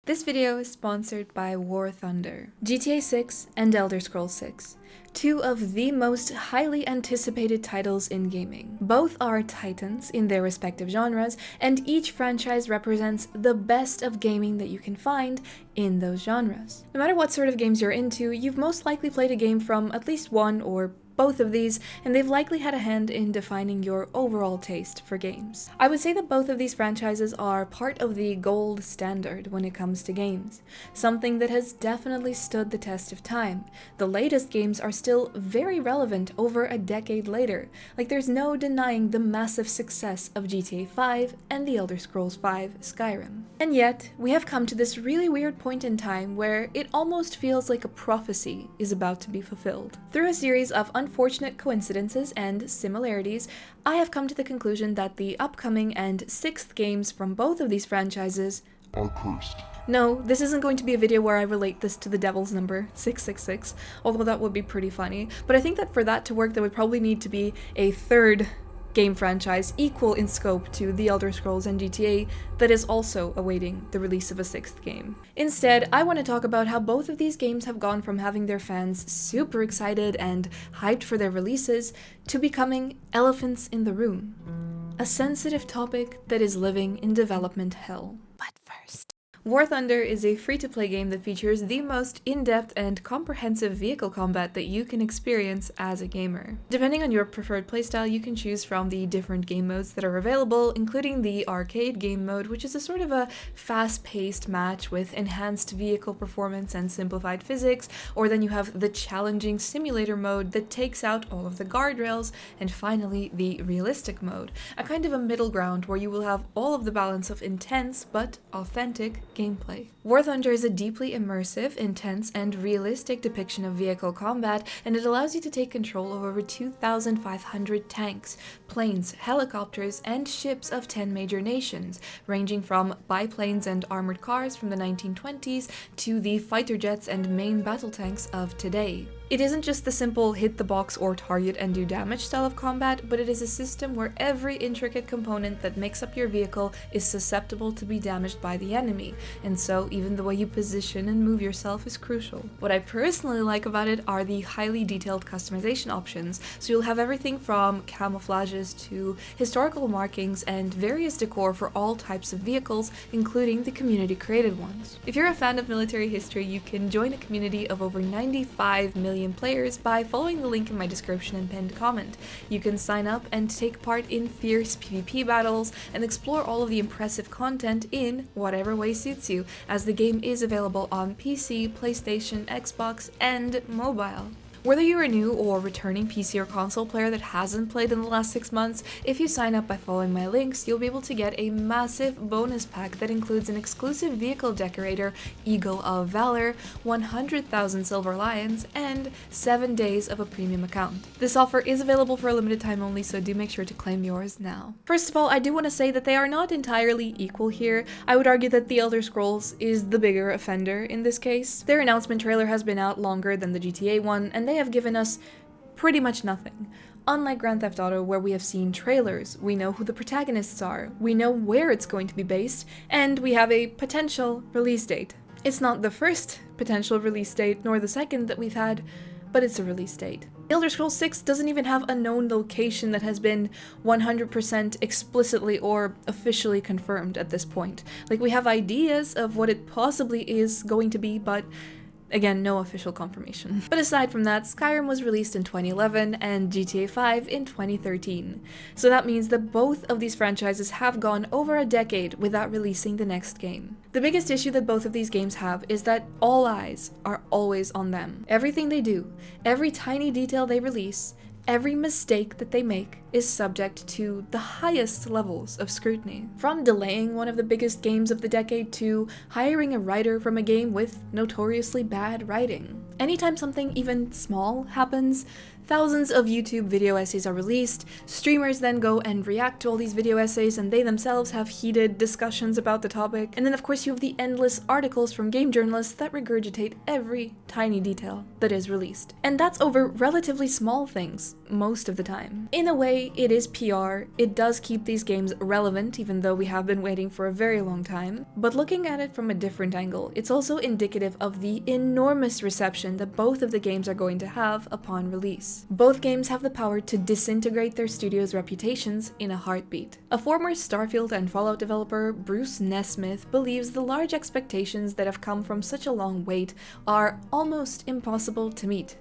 This video is sponsored by War Thunder, GTA 6 and Elder Scrolls 6, two of the most highly anticipated titles in gaming. Both are titans in their respective genres, and each franchise represents the best of gaming that you can find in those genres. No matter what sort of games you're into, you've most likely played a game from at least one or both of these, and they've likely had a hand in defining your overall taste for games. I would say that both of these franchises are part of the gold standard when it comes to games, something that has definitely stood the test of time. The latest games are still very relevant over a decade later, like there's no denying the massive success of GTA 5 and the Elder Scrolls 5 Skyrim. And yet, we have come to this really weird point in time where it almost feels like a prophecy is about to be fulfilled. Through a series of unfortunate coincidences and similarities, I have come to the conclusion that the upcoming and sixth games from both of these franchises are cursed. No, this isn't going to be a video where I relate this to the devil's number, 666, although that would be pretty funny. But I think that for that to work, there would probably need to be a third game franchise equal in scope to the Elder Scrolls and GTA that is also awaiting the release of a sixth game. Instead, I want to talk about how both of these games have gone from having their fans super excited and hyped for their releases to becoming elephants in the room. A sensitive topic that is living in development hell. But first, War Thunder is a free-to-play game that features the most in-depth and comprehensive vehicle combat that you can experience as a gamer. Depending on your preferred playstyle, you can choose from the different game modes that are available, including the arcade game mode, which is a sort of a fast-paced match with enhanced vehicle performance and simplified physics, or then you have the challenging simulator mode that takes out all of the guardrails, and finally the realistic mode, a kind of a middle ground where you will have all of the balance of intense but authentic gameplay. War Thunder is a deeply immersive, intense, and realistic depiction of vehicle combat, and it allows you to take control of over 2,500 tanks, planes, helicopters, and ships of 10 major nations, ranging from biplanes and armored cars from the 1920s to the fighter jets and main battle tanks of today. It isn't just the simple hit the box or target and do damage style of combat, but it is a system where every intricate component that makes up your vehicle is susceptible to be damaged by the enemy, and so even the way you position and move yourself is crucial. What I personally like about it are the highly detailed customization options, so you'll have everything from camouflages to historical markings and various decor for all types of vehicles, including the community created ones. If you're a fan of military history, you can join a community of over 95 million players by following the link in my description and pinned comment. You can sign up and take part in fierce PvP battles and explore all of the impressive content in whatever way suits you, as the game is available on PC, PlayStation, Xbox, and mobile. Whether you're a new or returning PC or console player that hasn't played in the last 6 months, if you sign up by following my links, you'll be able to get a massive bonus pack that includes an exclusive vehicle decorator, Eagle of Valor, 100,000 Silver Lions, and 7 days of a premium account. This offer is available for a limited time only, so do make sure to claim yours now. First of all, I do want to say that they are not entirely equal here. I would argue that the Elder Scrolls is the bigger offender in this case. Their announcement trailer has been out longer than the GTA one, and they have given us pretty much nothing. Unlike Grand Theft Auto, where we have seen trailers, we know who the protagonists are, we know where it's going to be based, and we have a potential release date. It's not the first potential release date, nor the second that we've had, but it's a release date. Elder Scrolls 6 doesn't even have a known location that has been 100% explicitly or officially confirmed at this point. Like, we have ideas of what it possibly is going to be, but again, no official confirmation. But aside from that, Skyrim was released in 2011 and GTA 5 in 2013. So that means that both of these franchises have gone over a decade without releasing the next game. The biggest issue that both of these games have is that all eyes are always on them. Everything they do, every tiny detail they release, every mistake that they make is subject to the highest levels of scrutiny. From delaying one of the biggest games of the decade to hiring a writer from a game with notoriously bad writing. Anytime something even small happens, Thousands of YouTube video essays are released, streamers then go and react to all these video essays and they themselves have heated discussions about the topic, and then of course you have the endless articles from game journalists that regurgitate every tiny detail that is released. And that's over relatively small things, most of the time. In a way, it is PR, it does keep these games relevant even though we have been waiting for a very long time, but looking at it from a different angle, it's also indicative of the enormous reception that both of the games are going to have upon release. Both games have the power to disintegrate their studio's reputations in a heartbeat. A former Starfield and Fallout developer, Bruce Nesmith, believes the large expectations that have come from such a long wait are almost impossible to meet.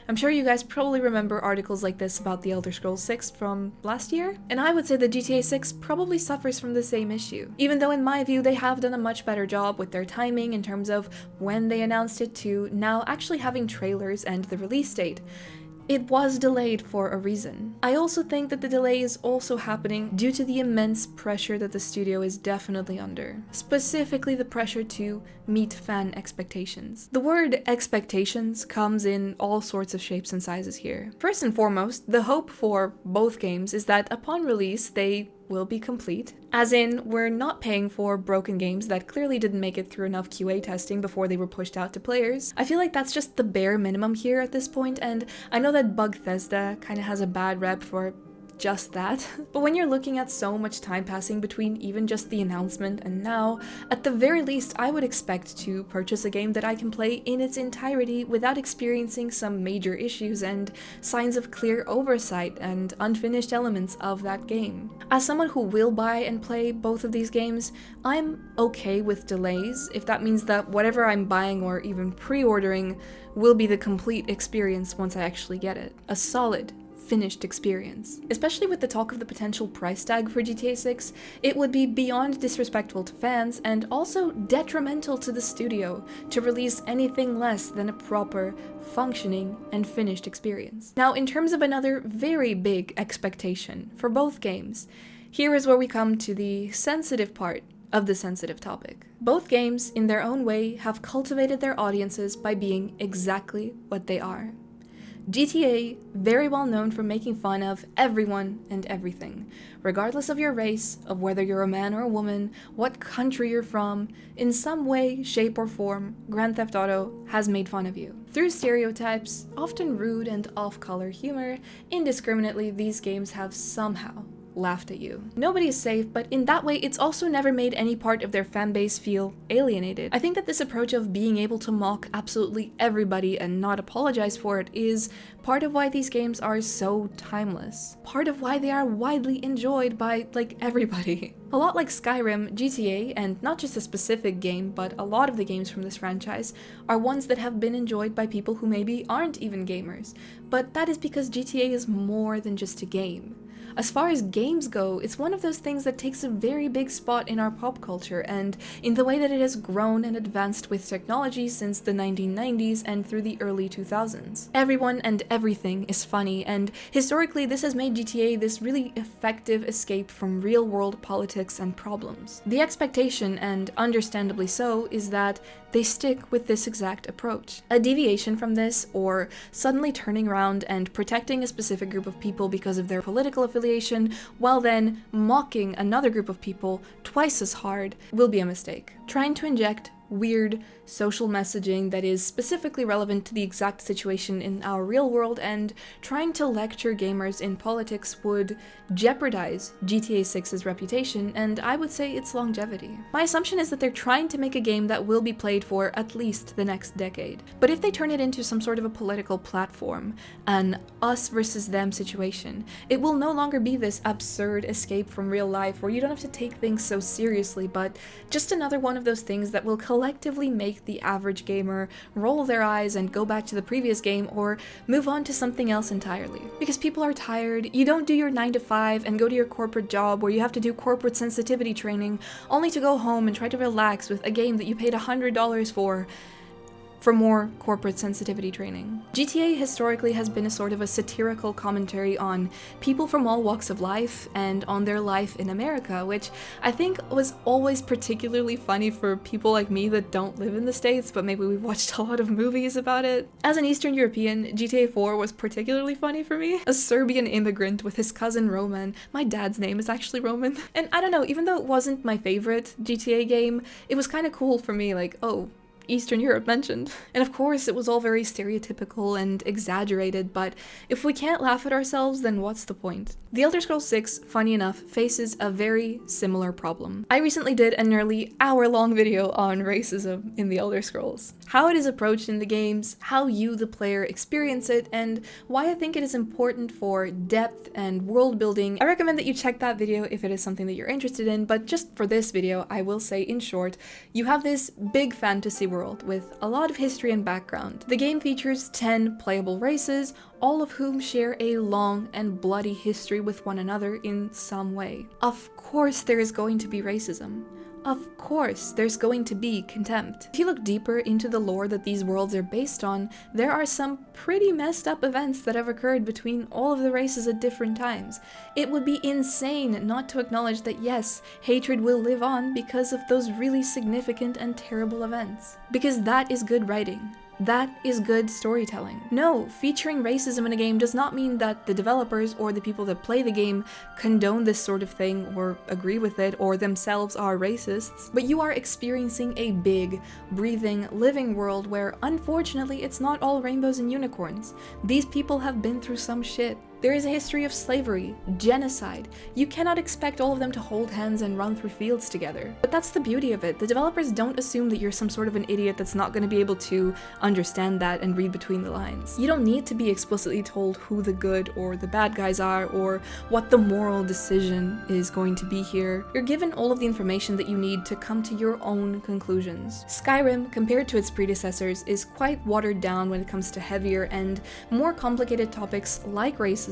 I'm sure you guys probably remember articles like this about The Elder Scrolls 6 from last year, and I would say that GTA 6 probably suffers from the same issue, even though in my view they have done a much better job with their timing in terms of when they announced it to now actually having trailers and the release date. It was delayed for a reason. I also think that the delay is also happening due to the immense pressure that the studio is definitely under. Specifically the pressure to meet fan expectations. The word expectations comes in all sorts of shapes and sizes here. First and foremost, the hope for both games is that upon release they will be complete. As in, we're not paying for broken games that clearly didn't make it through enough QA testing before they were pushed out to players. I feel like that's just the bare minimum here at this point, and I know that Bethesda kind of has a bad rep for just that. But when you're looking at so much time passing between even just the announcement and now, at the very least I would expect to purchase a game that I can play in its entirety without experiencing some major issues and signs of clear oversight and unfinished elements of that game. As someone who will buy and play both of these games, I'm okay with delays if that means that whatever I'm buying or even pre-ordering will be the complete experience once I actually get it. A solid, finished experience. Especially with the talk of the potential price tag for GTA 6, it would be beyond disrespectful to fans and also detrimental to the studio to release anything less than a proper, functioning, and finished experience. Now, in terms of another very big expectation for both games, here is where we come to the sensitive part of the sensitive topic. Both games, in their own way, have cultivated their audiences by being exactly what they are. GTA, very well known for making fun of everyone and everything, regardless of your race, of whether you're a man or a woman, what country you're from, in some way, shape, or form, Grand Theft Auto has made fun of you. Through stereotypes, often rude and off-color humor, indiscriminately these games have somehow laughed at you. Nobody is safe, but in that way it's also never made any part of their fanbase feel alienated. I think that this approach of being able to mock absolutely everybody and not apologize for it is part of why these games are so timeless. Part of why they are widely enjoyed by, like, everybody. A lot like Skyrim, GTA, and not just a specific game, but a lot of the games from this franchise, are ones that have been enjoyed by people who maybe aren't even gamers. But that is because GTA is more than just a game. As far as games go, it's one of those things that takes a very big spot in our pop culture and in the way that it has grown and advanced with technology since the 1990s and through the early 2000s. Everyone and everything is funny, and historically this has made GTA this really effective escape from real-world politics and problems. The expectation, and understandably so, is that they stick with this exact approach. A deviation from this, or suddenly turning around and protecting a specific group of people because of their political affiliation, while then mocking another group of people twice as hard, will be a mistake. Trying to inject weird social messaging that is specifically relevant to the exact situation in our real world and trying to lecture gamers in politics would jeopardize GTA 6's reputation and I would say its longevity. My assumption is that they're trying to make a game that will be played for at least the next decade. But if they turn it into some sort of a political platform, an us versus them situation, it will no longer be this absurd escape from real life where you don't have to take things so seriously, but just another one of those things that will collectively make the average gamer roll their eyes and go back to the previous game or move on to something else entirely. Because people are tired, you don't do your 9 to 5 and go to your corporate job where you have to do corporate sensitivity training only to go home and try to relax with a game that you paid $100 for for more corporate sensitivity training. GTA historically has been a sort of a satirical commentary on people from all walks of life and on their life in America, which I think was always particularly funny for people like me that don't live in the States, but maybe we've watched a lot of movies about it. As an Eastern European, GTA 4 was particularly funny for me. A Serbian immigrant with his cousin Roman. My dad's name is actually Roman. And I don't know, even though it wasn't my favorite GTA game, it was kind of cool for me, like, oh, Eastern Europe mentioned. And of course, it was all very stereotypical and exaggerated, but if we can't laugh at ourselves, then what's the point? The Elder Scrolls 6, funny enough, faces a very similar problem. I recently did a nearly hour-long video on racism in the Elder Scrolls. How it is approached in the games, how you, the player, experience it, and why I think it is important for depth and world building. I recommend that you check that video if it is something that you're interested in, but just for this video, I will say in short, you have this big fantasy world with a lot of history and background. The game features 10 playable races, all of whom share a long and bloody history with one another in some way. Of course there is going to be racism. Of course, there's going to be contempt. If you look deeper into the lore that these worlds are based on, there are some pretty messed up events that have occurred between all of the races at different times. It would be insane not to acknowledge that yes, hatred will live on because of those really significant and terrible events. Because that is good writing. That is good storytelling. No, featuring racism in a game does not mean that the developers or the people that play the game condone this sort of thing or agree with it or themselves are racists, but you are experiencing a big, breathing, living world where unfortunately it's not all rainbows and unicorns. These people have been through some shit. There is a history of slavery, genocide. You cannot expect all of them to hold hands and run through fields together. But that's the beauty of it. The developers don't assume that you're some sort of an idiot that's not going to be able to understand that and read between the lines. You don't need to be explicitly told who the good or the bad guys are or what the moral decision is going to be here. You're given all of the information that you need to come to your own conclusions. Skyrim, compared to its predecessors, is quite watered down when it comes to heavier and more complicated topics like racism,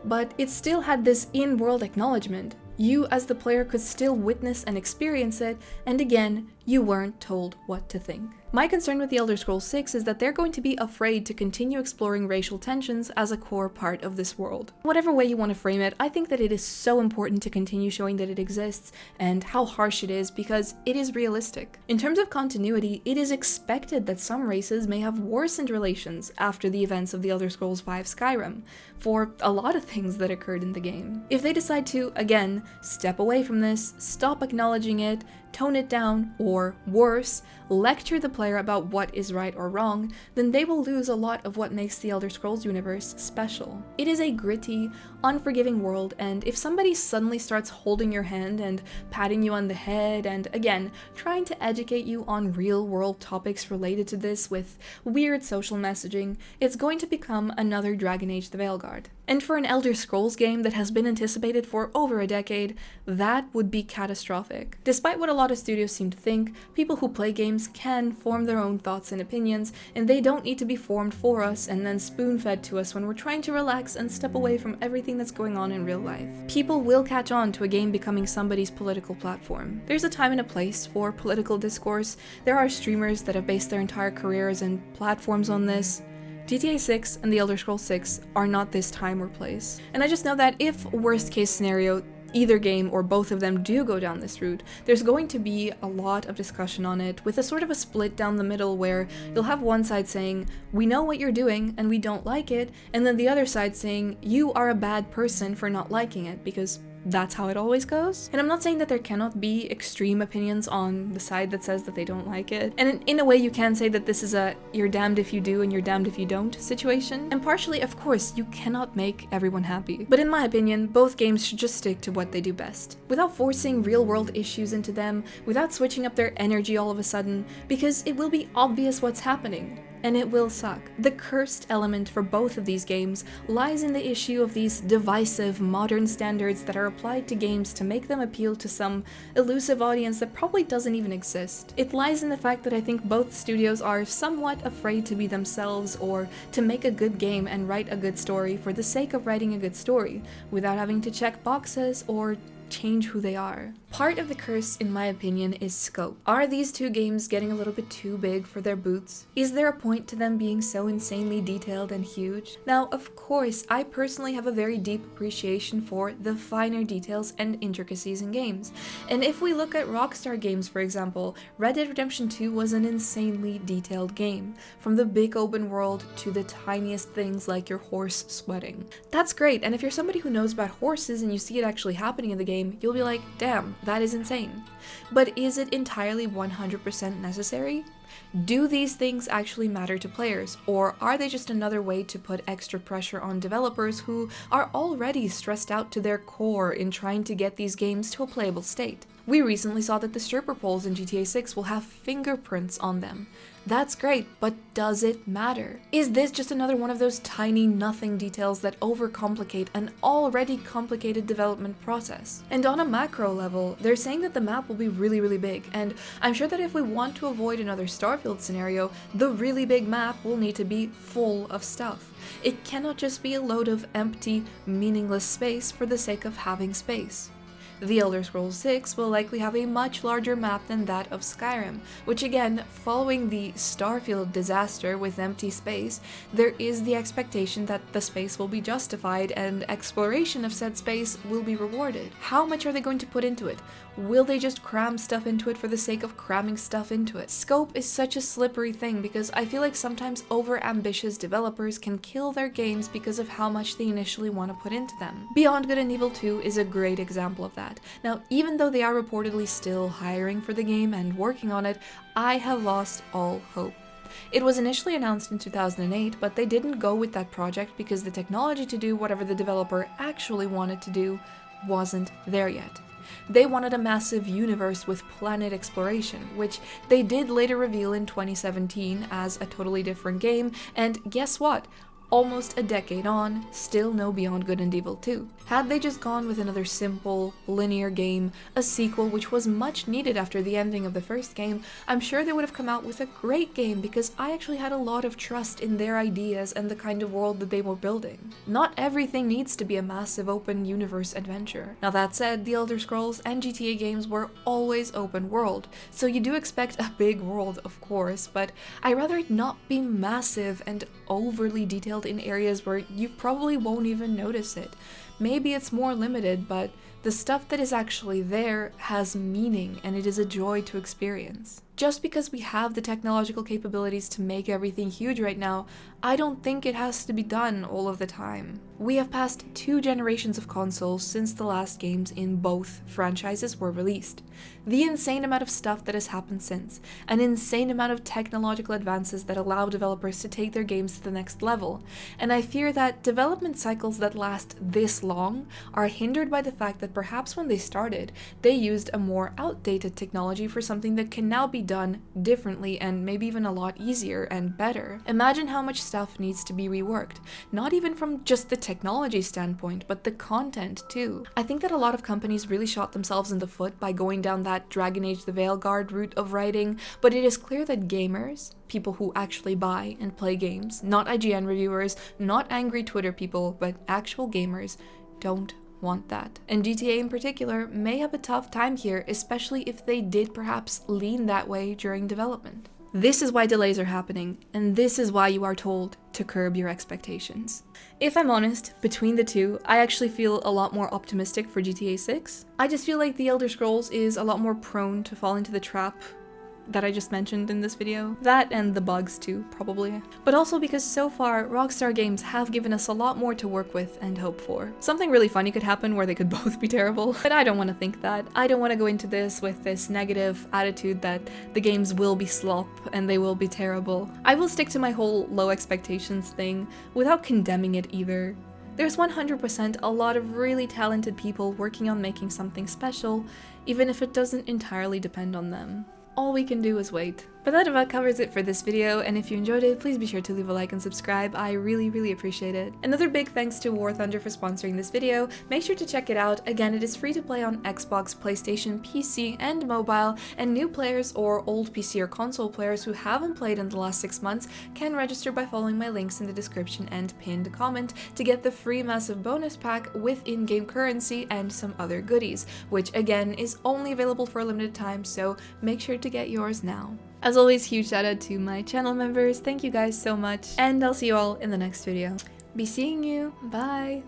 but it still had this in-world acknowledgement. You as the player could still witness and experience it, and again, you weren't told what to think. My concern with the Elder Scrolls 6 is that they're going to be afraid to continue exploring racial tensions as a core part of this world. Whatever way you want to frame it, I think that it is so important to continue showing that it exists and how harsh it is because it is realistic. In terms of continuity, it is expected that some races may have worsened relations after the events of the Elder Scrolls V Skyrim, for a lot of things that occurred in the game. If they decide to, again, step away from this, stop acknowledging it, tone it down, or worse, lecture the player about what is right or wrong, then they will lose a lot of what makes the Elder Scrolls universe special. It is a gritty, unforgiving world, and if somebody suddenly starts holding your hand and patting you on the head and, again, trying to educate you on real-world topics related to this with weird social messaging, it's going to become another Dragon Age the Veilguard. And for an Elder Scrolls game that has been anticipated for over a decade, that would be catastrophic. Despite what a lot of studios seem to think, people who play games can form their own thoughts and opinions, and they don't need to be formed for us and then spoon-fed to us when we're trying to relax and step away from everything that's going on in real life. People will catch on to a game becoming somebody's political platform. There's a time and a place for political discourse. There are streamers that have based their entire careers and platforms on this. GTA 6 and the Elder Scrolls 6 are not this time or place. And I just know that if, worst case scenario, either game or both of them do go down this route, there's going to be a lot of discussion on it with a sort of a split down the middle where you'll have one side saying, we know what you're doing and we don't like it, and then the other side saying, you are a bad person for not liking it, because that's how it always goes. And I'm not saying that there cannot be extreme opinions on the side that says that they don't like it. And in a way you can say that this is a you're damned if you do and you're damned if you don't situation. And partially, of course, you cannot make everyone happy. But in my opinion, both games should just stick to what they do best, without forcing real-world issues into them, without switching up their energy all of a sudden, because it will be obvious what's happening. And it will suck. The cursed element for both of these games lies in the issue of these divisive modern standards that are applied to games to make them appeal to some elusive audience that probably doesn't even exist. It lies in the fact that I think both studios are somewhat afraid to be themselves or to make a good game and write a good story for the sake of writing a good story, without having to check boxes or change who they are. Part of the curse, in my opinion, is scope. Are these two games getting a little bit too big for their boots? Is there a point to them being so insanely detailed and huge? Now, of course, I personally have a very deep appreciation for the finer details and intricacies in games. And if we look at Rockstar games, for example, Red Dead Redemption 2 was an insanely detailed game, from the big open world to the tiniest things like your horse sweating. That's great, and if you're somebody who knows about horses and you see it actually happening in the game, you'll be like, damn, that is insane. But is it entirely 100% necessary? Do these things actually matter to players, or are they just another way to put extra pressure on developers who are already stressed out to their core in trying to get these games to a playable state? We recently saw that the stripper poles in GTA 6 will have fingerprints on them. That's great, but does it matter? Is this just another one of those tiny nothing details that overcomplicate an already complicated development process? And on a macro level, they're saying that the map will be really big, and I'm sure that if we want to avoid another Starfield scenario, the really big map will need to be full of stuff. It cannot just be a load of empty, meaningless space for the sake of having space. The Elder Scrolls 6 will likely have a much larger map than that of Skyrim, which again, following the Starfield disaster with empty space, there is the expectation that the space will be justified and exploration of said space will be rewarded. How much are they going to put into it? Will they just cram stuff into it for the sake of cramming stuff into it? Scope is such a slippery thing because I feel like sometimes over-ambitious developers can kill their games because of how much they initially want to put into them. Beyond Good and Evil 2 is a great example of that. Now, even though they are reportedly still hiring for the game and working on it, I have lost all hope. It was initially announced in 2008, but they didn't go with that project because the technology to do whatever the developer actually wanted to do wasn't there yet. They wanted a massive universe with planet exploration, which they did later reveal in 2017 as a totally different game, and guess what? Almost a decade on, still no Beyond Good and Evil 2. Had they just gone with another simple, linear game, a sequel which was much needed after the ending of the first game, I'm sure they would have come out with a great game because I actually had a lot of trust in their ideas and the kind of world that they were building. Not everything needs to be a massive open universe adventure. Now that said, the Elder Scrolls and GTA games were always open world, so you do expect a big world, of course, but I'd rather it not be massive and overly detailed in areas where you probably won't even notice it. Maybe it's more limited, but the stuff that is actually there has meaning and it is a joy to experience. Just because we have the technological capabilities to make everything huge right now, I don't think it has to be done all of the time. We have passed 2 generations of consoles since the last games in both franchises were released. The insane amount of stuff that has happened since, an insane amount of technological advances that allow developers to take their games to the next level, and I fear that development cycles that last this long are hindered by the fact that perhaps when they started, they used a more outdated technology for something that can now be done differently and maybe even a lot easier and better. Imagine how much stuff needs to be reworked, not even from just the technology standpoint, but the content too. I think that a lot of companies really shot themselves in the foot by going down that Dragon Age the Veilguard route of writing, but it is clear that gamers, people who actually buy and play games, not IGN reviewers, not angry Twitter people, but actual gamers, don't want that. And GTA in particular may have a tough time here, especially if they did perhaps lean that way during development. This is why delays are happening, and this is why you are told to curb your expectations. If I'm honest, between the two, I actually feel a lot more optimistic for GTA 6. I just feel like The Elder Scrolls is a lot more prone to fall into the trap that I just mentioned in this video. That and the bugs too, probably. But also because so far, Rockstar Games have given us a lot more to work with and hope for. Something really funny could happen where they could both be terrible, but I don't want to think that. I don't want to go into this with this negative attitude that the games will be slop and they will be terrible. I will stick to my whole low expectations thing without condemning it either. There's 100% a lot of really talented people working on making something special, even if it doesn't entirely depend on them. All we can do is wait. But that about covers it for this video, and if you enjoyed it, please be sure to leave a like and subscribe. I really appreciate it. Another big thanks to War Thunder for sponsoring this video. Make sure to check it out. Again, it is free to play on Xbox, PlayStation, PC, and mobile, and new players or old PC or console players who haven't played in the last 6 months can register by following my links in the description and pinned comment to get the free massive bonus pack with in-game currency and some other goodies, which again is only available for a limited time, so make sure to get yours now. As always, huge shout out to my channel members, thank you guys so much, and I'll see you all in the next video. Be seeing you, bye!